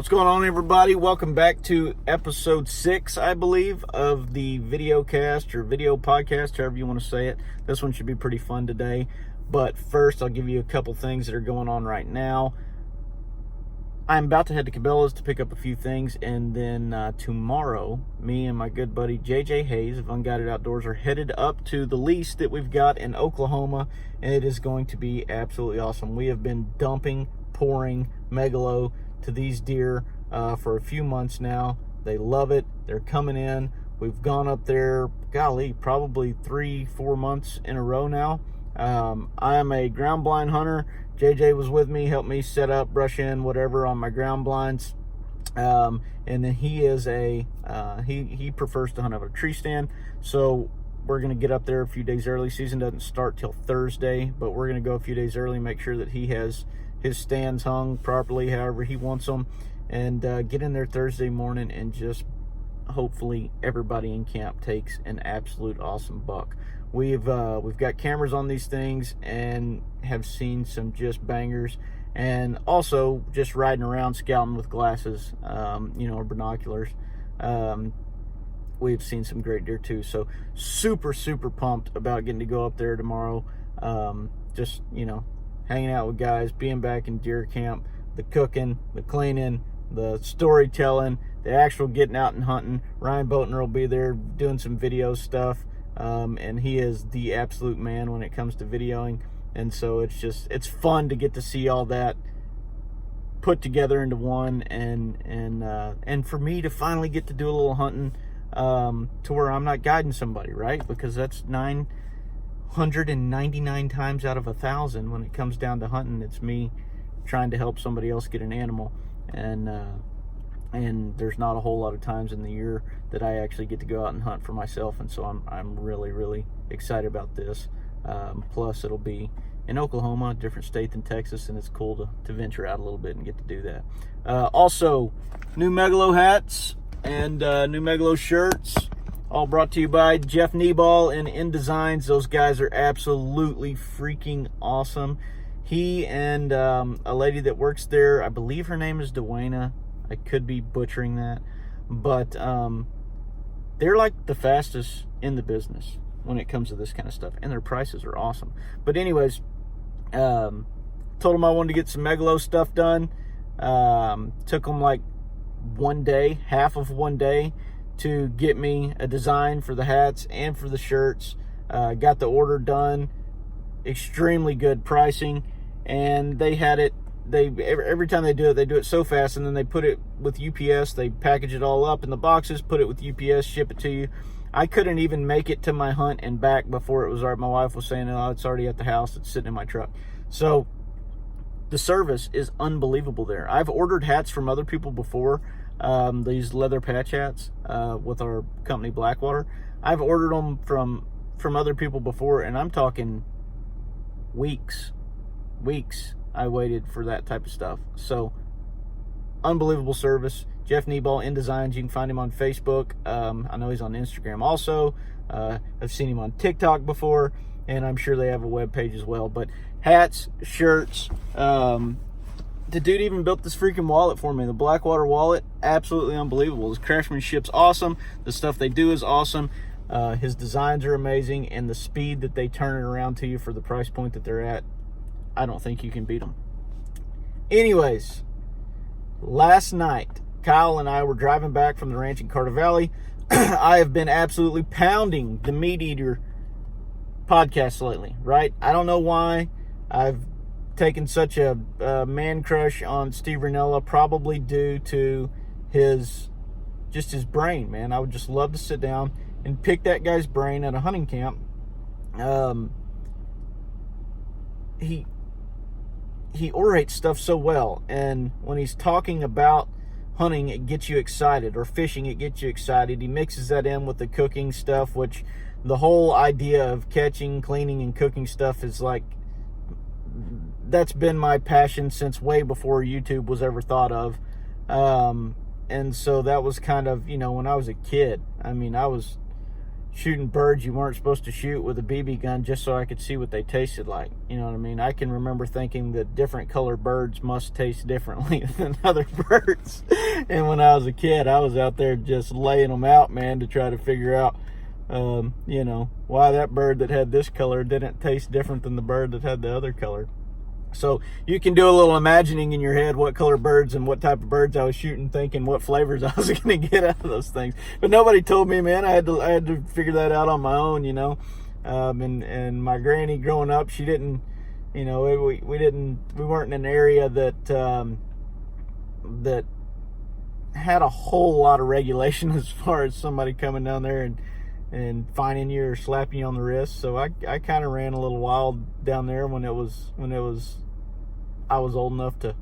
What's going on, everybody? Welcome back to episode 6, I believe, of the video cast or video podcast, however you want to say it. This one should be pretty fun today. But first, I'll give you a couple things that are going on right now. I'm about to head to Cabela's to pick up a few things, and then tomorrow, me and my good buddy JJ Hayes of Unguided Outdoors are headed up to the lease that we've got in Oklahoma, and it is going to be absolutely awesome. We have been pouring megalo to these deer for a few months now. They love it. They're coming in. We've gone up there, golly, probably 3-4 months in a row now. I am a ground blind hunter. JJ was with me, helped me set up, brush in, whatever on my ground blinds. And then he is he prefers to hunt out of a tree stand. So we're going to get up there a few days early. Season doesn't start till Thursday, but we're going to go a few days early, make sure that he has his stands hung properly, however he wants them, and get in there Thursday morning and just hopefully everybody in camp takes an absolute awesome buck. We've got cameras on these things and have seen some just bangers, and also just riding around scouting with glasses, or binoculars. We've seen some great deer too. So super pumped about getting to go up there tomorrow. Hanging out with guys, being back in deer camp, the cooking, the cleaning, the storytelling, the actual getting out and hunting. Ryan Boatner will be there doing some video stuff, and he is the absolute man when it comes to videoing. And so it's fun to get to see all that put together into one, and for me to finally get to do a little hunting to where I'm not guiding somebody, right? Because that's 999 times out of 1,000 when it comes down to hunting, it's me trying to help somebody else get an animal, and there's not a whole lot of times in the year that I actually get to go out and hunt for myself, and so I'm really excited about this. Plus it'll be in Oklahoma, a different state than Texas, and it's cool to venture out a little bit and get to do that. Also, new megalo hats and new megalo shirts, all brought to you by Jeff Kneeball and In Designs. Those guys are absolutely freaking awesome. He and a lady that works there, I believe her name is Dwayna. I could be butchering that. But they're like the fastest in the business when it comes to this kind of stuff. And their prices are awesome. But anyways, told them I wanted to get some megalo stuff done. Took them like one day, half of one day, to get me a design for the hats and for the shirts. Got the order done. Extremely good pricing, and they had it. Every time they do it so fast, and then they put it with UPS. They package it all up in the boxes, put it with UPS, ship it to you. I couldn't even make it to my hunt and back before it was already. My wife was saying, "Oh, it's already at the house. It's sitting in my truck." So the service is unbelievable there. I've ordered hats from other people before. These leather patch hats with our company Blackwater. I've ordered them from other people before, and I'm talking weeks I waited for that type of stuff. So unbelievable service. Jeff Kneeball, In Designs. You can find him on Facebook. I know he's on Instagram also. I've seen him on TikTok before, and I'm sure they have a web page as well. But hats, shirts, the dude even built this freaking wallet for me. The Blackwater wallet, absolutely unbelievable. His craftsmanship's awesome. The stuff they do is awesome. His designs are amazing, and the speed that they turn it around to you for the price point that they're at, I don't think you can beat them. Anyways, last night, Kyle and I were driving back from the ranch in Carter Valley. I have been absolutely pounding the Meateater podcast lately, right? I don't know why. I've taken such a man crush on Steve Rinella, probably due to his brain, man. I would just love to sit down and pick that guy's brain at a hunting camp. He orates stuff so well, and when he's talking about hunting, it gets you excited, or fishing, it gets you excited. He mixes that in with the cooking stuff, which the whole idea of catching, cleaning, and cooking stuff is like, that's been my passion since way before YouTube was ever thought of. And so that was kind of, when I was a kid, I mean, I was shooting birds you weren't supposed to shoot with a BB gun just so I could see what they tasted like. You know what I mean? I can remember thinking that different colored birds must taste differently than other birds. And when I was a kid, I was out there just laying them out, man, to try to figure out, you know, why that bird that had this color didn't taste different than the bird that had the other color. So you can do a little imagining in your head what color birds and what type of birds I was shooting, thinking what flavors I was going to get out of those things. But nobody told me, man. I had to figure that out on my own, you know. And my granny growing up, she didn't, you know, we weren't in an area that that had a whole lot of regulation as far as somebody coming down there and fining you or slapping you on the wrist. So I kind of ran a little wild down there when I was old enough to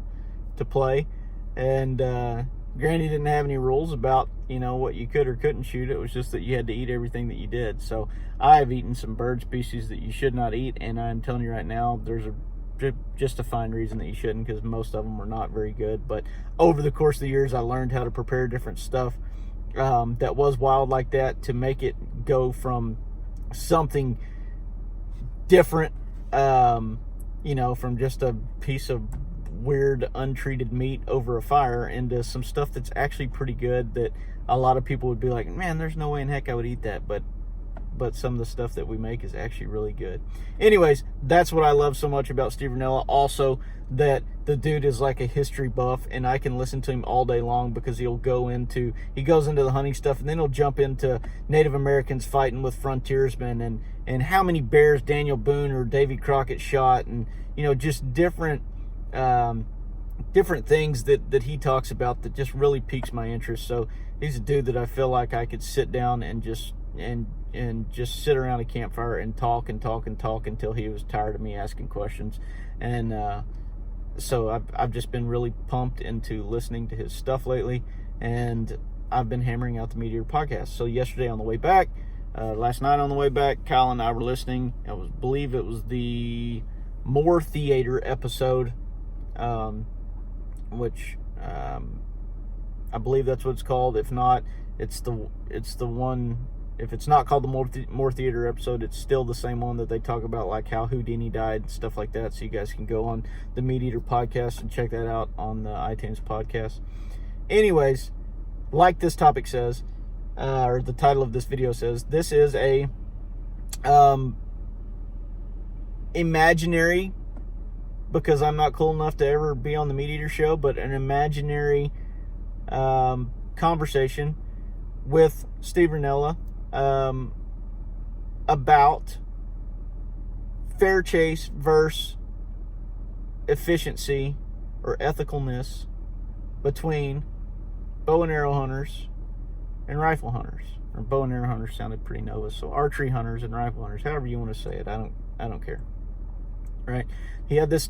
play. And Granny didn't have any rules about, you know, what you could or couldn't shoot. It was just that you had to eat everything that you did. So I've eaten some bird species that you should not eat, and I'm telling you right now, there's just a fine reason that you shouldn't, because most of them are not very good. But over the course of the years, I learned how to prepare different stuff that was wild like that, to make it go from something different, you know, from just a piece of weird untreated meat over a fire, into some stuff that's actually pretty good, that a lot of people would be like, man, there's no way in heck I would eat that. But some of the stuff that we make is actually really good. Anyways, that's what I love so much about Steve Rinella. Also, that the dude is like a history buff, and I can listen to him all day long, because he goes into the hunting stuff, and then he'll jump into Native Americans fighting with frontiersmen, and how many bears Daniel Boone or Davy Crockett shot, and, you know, just different things that he talks about that just really piques my interest. So he's a dude that I feel like I could sit down and just sit around a campfire and talk until he was tired of me asking questions. And so I've just been really pumped into listening to his stuff lately, and I've been hammering out the Meateater podcast. So yesterday on the way back, last night on the way back, Kyle and I were listening. I believe it was the Meateater episode, which I believe that's what it's called. If not, it's the one. If it's not called the Meateater episode, it's still the same one that they talk about, like how Houdini died and stuff like that. So you guys can go on the Meateater podcast and check that out on the iTunes podcast. Anyways, like this topic says, or the title of this video says, this is a imaginary, because I'm not cool enough to ever be on the Meateater show, but an imaginary conversation with Steve Rinella about fair chase versus efficiency or ethicalness between bow and arrow hunters and rifle hunters. Or bow and arrow hunters sounded pretty novice, so archery hunters and rifle hunters, however you want to say it. I don't care. Right? He had this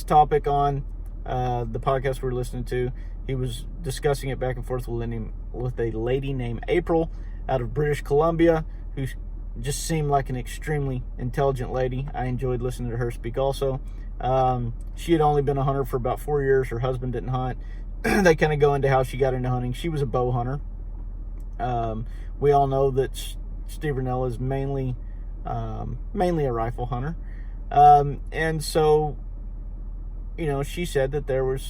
topic on the podcast we're listening to. He was discussing it back and forth with a lady named April out of British Columbia, who just seemed like an extremely intelligent lady. I enjoyed listening to her speak also. She had only been a hunter for about 4 years. Her husband didn't hunt. They kind of go into how she got into hunting. She was a bow hunter. We all know that Steve Rinella is mainly a rifle hunter. And so, you know, she said that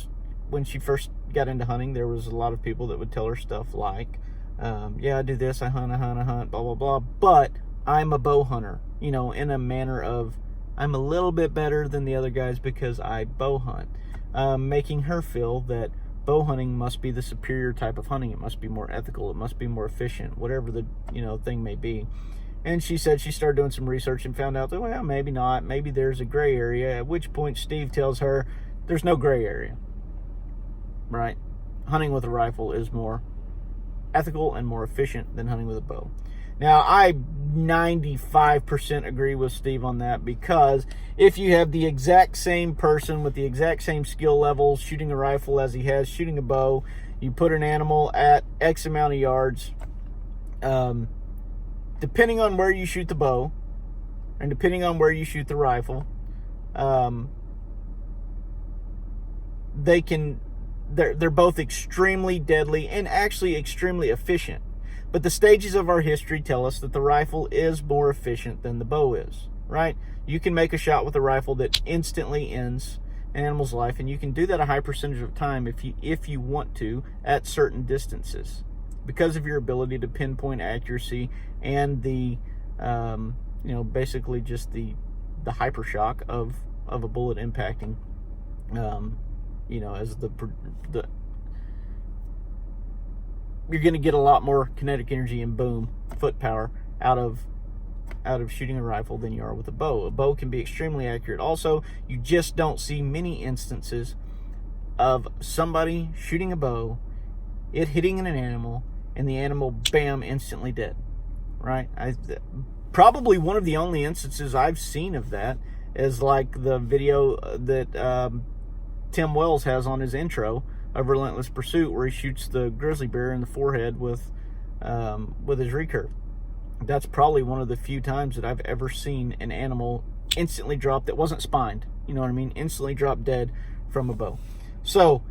when she first got into hunting, there was a lot of people that would tell her stuff like, yeah, I do this, I hunt, blah, blah, blah, but I'm a bow hunter, you know, in a manner of, I'm a little bit better than the other guys because I bow hunt, making her feel that bow hunting must be the superior type of hunting. It must be more ethical, it must be more efficient, whatever the, you know, thing may be. And she said she started doing some research and found out that, well, maybe not, maybe there's a gray area, at which point Steve tells her there's no gray area, right? Hunting with a rifle is more ethical and more efficient than hunting with a bow. Now, I 95% agree with Steve on that, because if you have the exact same person with the exact same skill levels shooting a rifle as he has shooting a bow, you put an animal at X amount of yards, depending on where you shoot the bow and depending on where you shoot the rifle, they're both extremely deadly and actually extremely efficient. But the stages of our history tell us that the rifle is more efficient than the bow is, right? You can make a shot with a rifle that instantly ends an animal's life, and you can do that a high percentage of time if you want to at certain distances, because of your ability to pinpoint accuracy and the basically just the hypershock of a bullet impacting, as the you're going to get a lot more kinetic energy and boom, foot power out of shooting a rifle than you are with a bow. A bow can be extremely accurate. Also, you just don't see many instances of somebody shooting a bow, it hitting an animal, and the animal, bam, instantly dead, right? Probably one of the only instances I've seen of that is like the video that Tim Wells has on his intro of Relentless Pursuit, where he shoots the grizzly bear in the forehead with his recurve. That's probably one of the few times that I've ever seen an animal instantly drop that wasn't spined. You know what I mean? Instantly drop dead from a bow. So,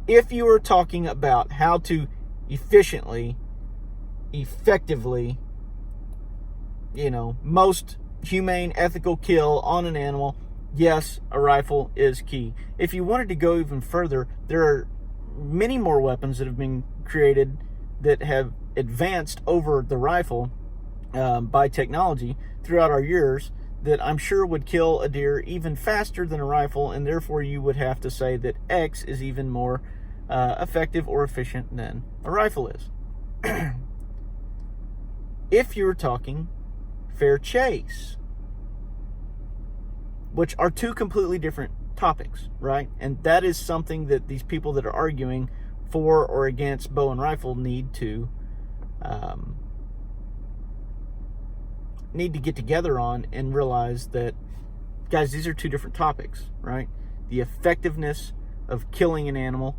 if you are talking about how to efficiently, effectively, most humane, ethical kill on an animal, yes, a rifle is key. If you wanted to go even further, there are many more weapons that have been created that have advanced over the rifle by technology throughout our years that I'm sure would kill a deer even faster than a rifle, and therefore you would have to say that X is even more effective or efficient than a rifle is. If you're talking fair chase, which are two completely different topics, right? And that is something that these people that are arguing for or against bow and rifle need to get together on and realize that, guys, these are two different topics, right? The effectiveness of killing an animal,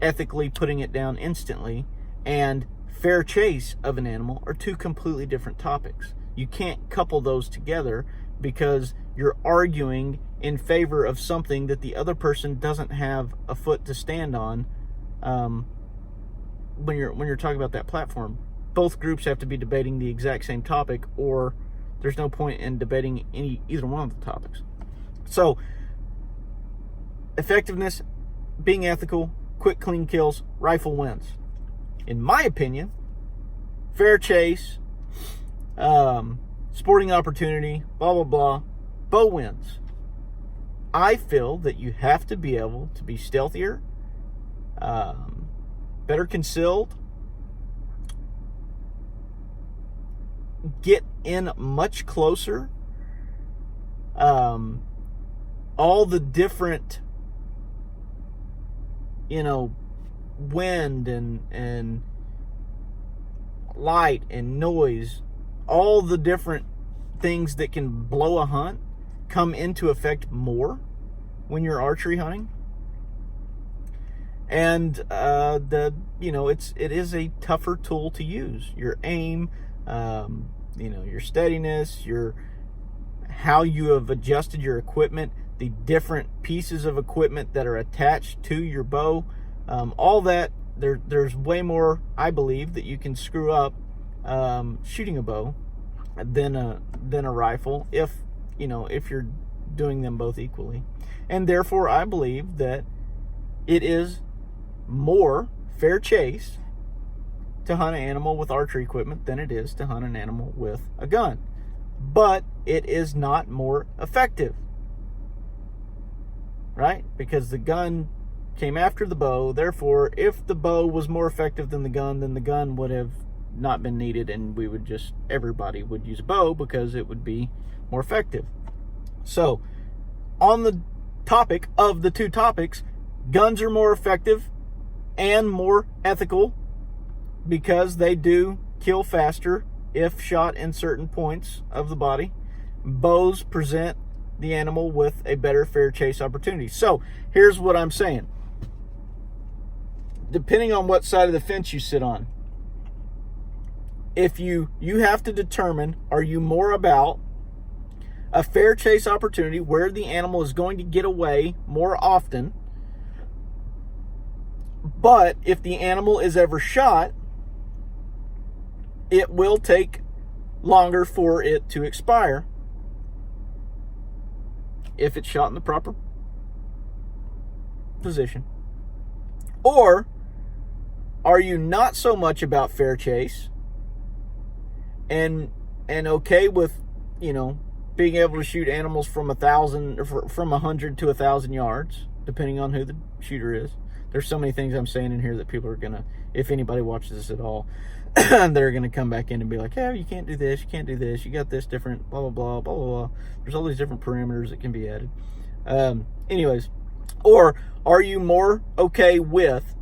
ethically putting it down instantly, and fair chase of an animal are two completely different topics. You can't couple those together because you're arguing in favor of something that the other person doesn't have a foot to stand on. When you're talking about that platform, both groups have to be debating the exact same topic, or there's no point in debating either one of the topics. So, effectiveness, being ethical, quick, clean kills, rifle wins. In my opinion, fair chase, sporting opportunity, blah, blah, blah, bow wins. I feel that you have to be able to be stealthier, better concealed, get in much closer, all the different, wind and light and noise, all the different things that can blow a hunt come into effect more when you're archery hunting. And it is a tougher tool to use. Your aim, your steadiness, how you have adjusted your equipment, the different pieces of equipment that are attached to your bow, all that. There's way more, I believe, that you can screw up shooting a bow than a rifle if you're doing them both equally. And therefore, I believe that it is more fair chase to hunt an animal with archery equipment than it is to hunt an animal with a gun. But it is not more effective, right? Because the gun came after the bow. Therefore, if the bow was more effective than the gun would have not been needed, and everybody would use a bow because it would be more effective. So, on the topic of the two topics, guns are more effective and more ethical because they do kill faster if shot in certain points of the body. Bows present the animal with a better fair chase opportunity. So, here's what I'm saying. Depending on what side of the fence you sit on, if you have to determine, are you more about a fair chase opportunity where the animal is going to get away more often, but if the animal is ever shot, it will take longer for it to expire if it's shot in the proper position? Or are you not so much about fair chase and okay with, being able to shoot animals from 100 to 1,000 yards, depending on who the shooter is? There's so many things I'm saying in here that people are gonna, if anybody watches this at all, they're gonna come back in and be like, "Yeah, you can't do this, you can't do this, you got this different, blah blah blah blah blah blah." There's all these different parameters that can be added. Anyways, or are you more okay with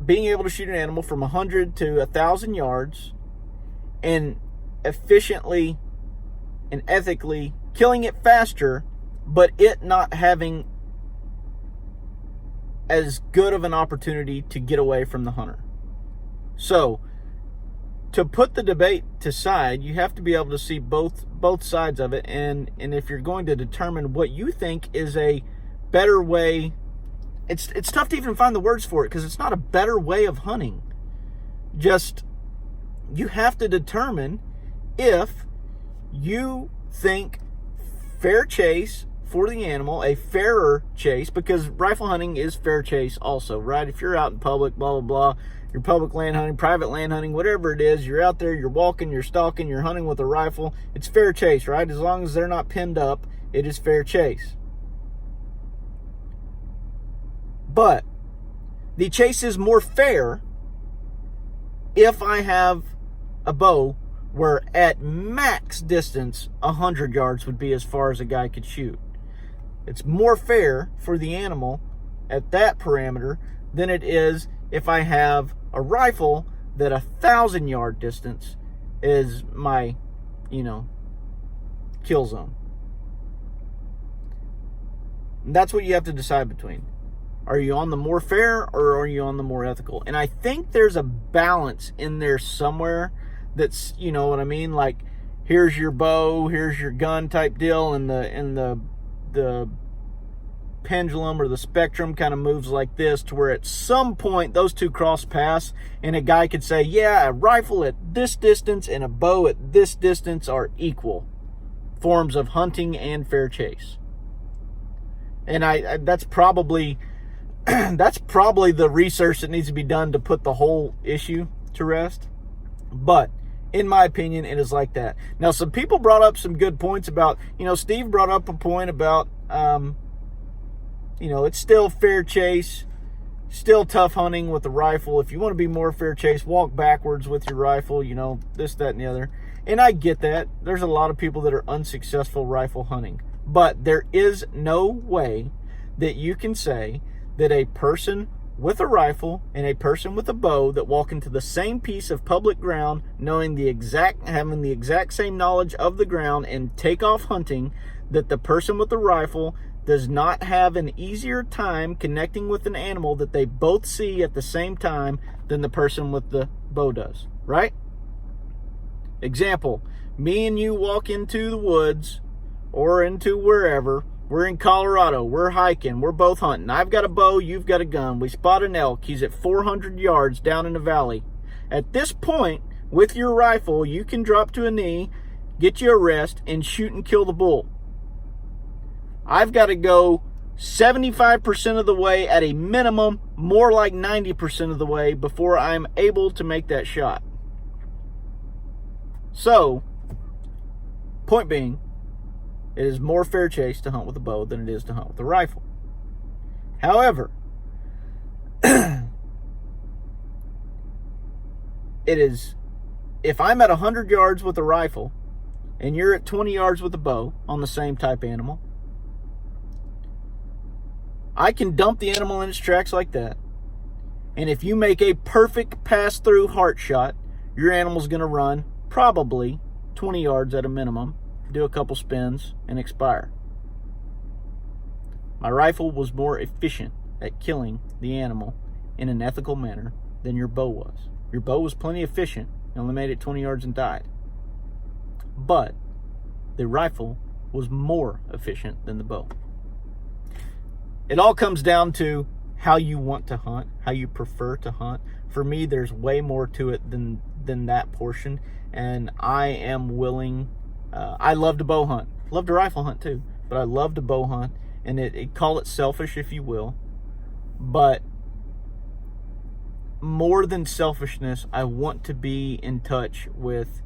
being able to shoot an animal from 100 to 1,000 yards and efficiently and ethically killing it faster, but it not having as good of an opportunity to get away from the hunter? So, to put the debate to side, you have to be able to see both sides of it, and if you're going to determine what you think is a better way, it's tough to even find the words for it, because it's not a better way of hunting. Just, you have to determine if you think fair chase for the animal, a fairer chase, because rifle hunting is fair chase also, right? If you're out in public, blah, blah, blah, you're public land hunting, private land hunting, whatever it is, you're out there, you're walking, you're stalking, you're hunting with a rifle, it's fair chase, right? As long as they're not pinned up, it is fair chase. But the chase is more fair if I have a bow where at max distance 100 yards would be as far as a guy could shoot. It's more fair for the animal at that parameter than it is if I have a rifle that 1,000 yard distance is my, kill zone. And that's what you have to decide between. Are you on the more fair or are you on the more ethical? And I think there's a balance in there somewhere that's, you know what I mean? Like, here's your bow, here's your gun type deal, and the pendulum or the spectrum kind of moves like this, to where at some point those two cross paths, and a guy could say, yeah, a rifle at this distance and a bow at this distance are equal forms of hunting and fair chase. And I that's probably the research that needs to be done to put the whole issue to rest. But in my opinion, it is like that. Now, some people brought up some good points about, Steve brought up a point about, it's still fair chase, still tough hunting with the rifle. If you want to be more fair chase, walk backwards with your rifle, this, that, and the other. And I get that. There's a lot of people that are unsuccessful rifle hunting. But there is no way that you can say that a person with a rifle and a person with a bow that walk into the same piece of public ground, having the exact same knowledge of the ground and take off hunting, that the person with the rifle does not have an easier time connecting with an animal that they both see at the same time than the person with the bow does, right? Example, me and you walk into the woods or into wherever. We're in Colorado, we're hiking, we're both hunting. I've got a bow, you've got a gun. We spot an elk, he's at 400 yards down in the valley. At this point, with your rifle, you can drop to a knee, get you a rest, and shoot and kill the bull. I've got to go 75% of the way at a minimum, more like 90% of the way before I'm able to make that shot. So, point being, it is more fair chase to hunt with a bow than it is to hunt with a rifle. However, it is, if I'm at 100 yards with a rifle and you're at 20 yards with a bow on the same type animal, I can dump the animal in its tracks like that. And if you make a perfect pass-through heart shot, your animal's going to run probably 20 yards at a minimum, do a couple spins, and expire. My rifle was more efficient at killing the animal in an ethical manner than your bow was. Your bow was plenty efficient. You only made it 20 yards and died. But the rifle was more efficient than the bow. It all comes down to how you want to hunt, how you prefer to hunt. For me, there's way more to it than that portion, and I am willing. I love to bow hunt, love to rifle hunt too, but I love to bow hunt, and call it selfish if you will, but more than selfishness, I want to be in touch with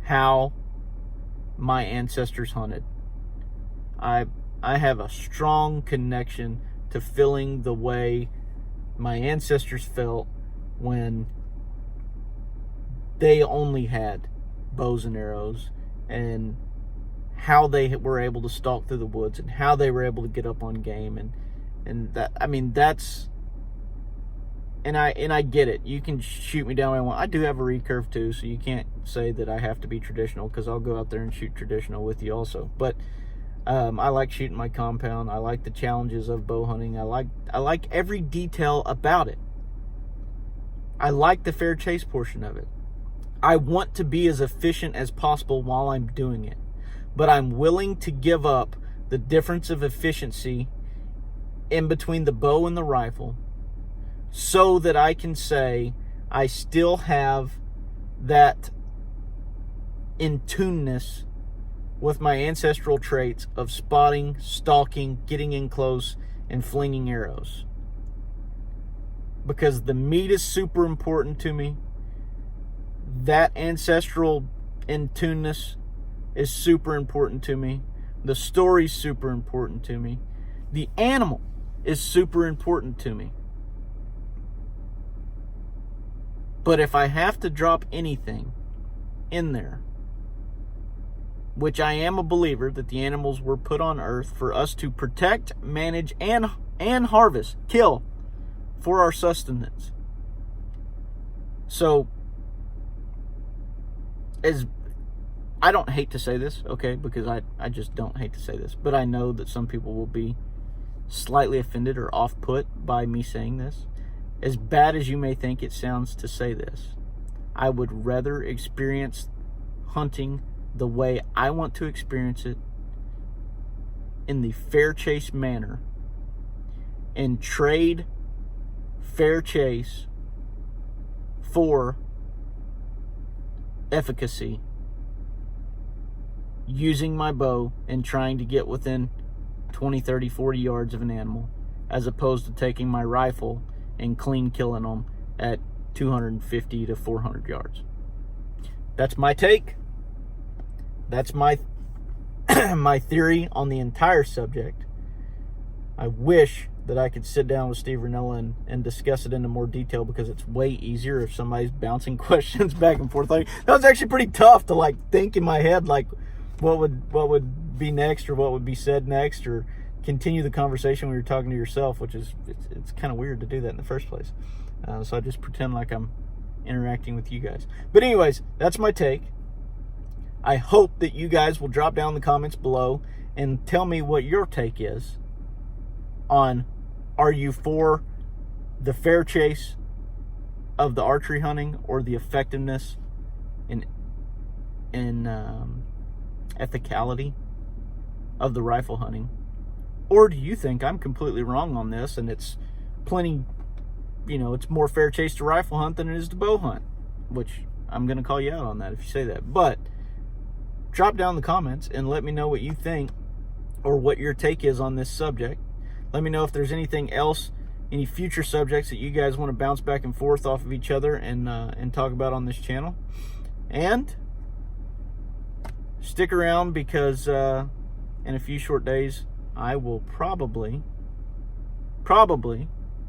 how my ancestors hunted. I have a strong connection to feeling the way my ancestors felt when they only had bows and arrows, and how they were able to stalk through the woods, and how they were able to get up on game, and that, I mean, that's, and I get it. You can shoot me down when I want. I do have a recurve too, so you can't say that I have to be traditional, because I'll go out there and shoot traditional with you also. But I like shooting my compound. I like the challenges of bow hunting. I like every detail about it. I like the fair chase portion of it. I want to be as efficient as possible while I'm doing it, but I'm willing to give up the difference of efficiency in between the bow and the rifle so that I can say I still have that in tuneness with my ancestral traits of spotting, stalking, getting in close, and flinging arrows. Because the meat is super important to me. That ancestral in tuneness is super important to me. The story's super important to me. The animal is super important to me. But if I have to drop anything in there, which I am a believer that the animals were put on earth for us to protect, manage, and harvest, kill, for our sustenance. So, I don't hate to say this, okay, because I just don't hate to say this, but I know that some people will be slightly offended or off-put by me saying this. As bad as you may think it sounds to say this, I would rather experience hunting the way I want to experience it, in the fair chase manner, and trade fair chase for efficacy, using my bow and trying to get within 20, 30, 40 yards of an animal, as opposed to taking my rifle and clean killing them at 250 to 400 yards. That's my take. That's my my theory on the entire subject. I wish that I could sit down with Steve Rinella and discuss it into more detail, because it's way easier if somebody's bouncing questions back and forth. Like, that was actually pretty tough to like think in my head, like what would be next, or what would be said next, or continue the conversation when you're talking to yourself, which is it's kind of weird to do that in the first place. So I just pretend like I'm interacting with you guys. But anyways, that's my take. I hope that you guys will drop down in the comments below and tell me what your take is on, are you for the fair chase of the archery hunting, or the effectiveness in ethicality of the rifle hunting? Or do you think I'm completely wrong on this, and it's plenty, it's more fair chase to rifle hunt than it is to bow hunt? Which I'm going to call you out on that if you say that. But drop down in the comments and let me know what you think, or what your take is on this subject. Let me know if there's anything else, any future subjects that you guys want to bounce back and forth off of each other and talk about on this channel. And stick around, because in a few short days I will probably,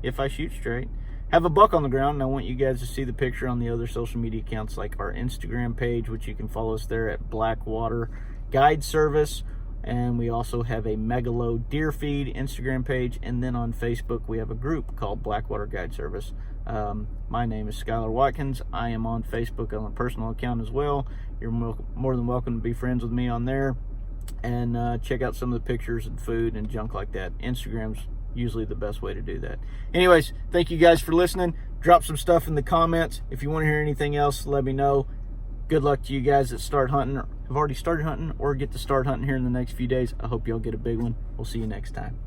if I shoot straight, have a buck on the ground, and I want you guys to see the picture on the other social media accounts, like our Instagram page, which you can follow us there at Blackwater Guide Service, and we also have a Megalo Deer Feed Instagram page, and then on Facebook we have a group called Blackwater Guide Service. My name is Skylar Watkins. I am on Facebook on a personal account as well. You're more than welcome to be friends with me on there, and check out some of the pictures and food and junk like that. Instagram's usually the best way to do that. Anyways, thank you guys for listening. Drop some stuff in the comments. If you want to hear anything else, let me know. Good luck to you guys that start hunting, or have already started hunting, or get to start hunting here in the next few days. I hope y'all get a big one. We'll see you next time.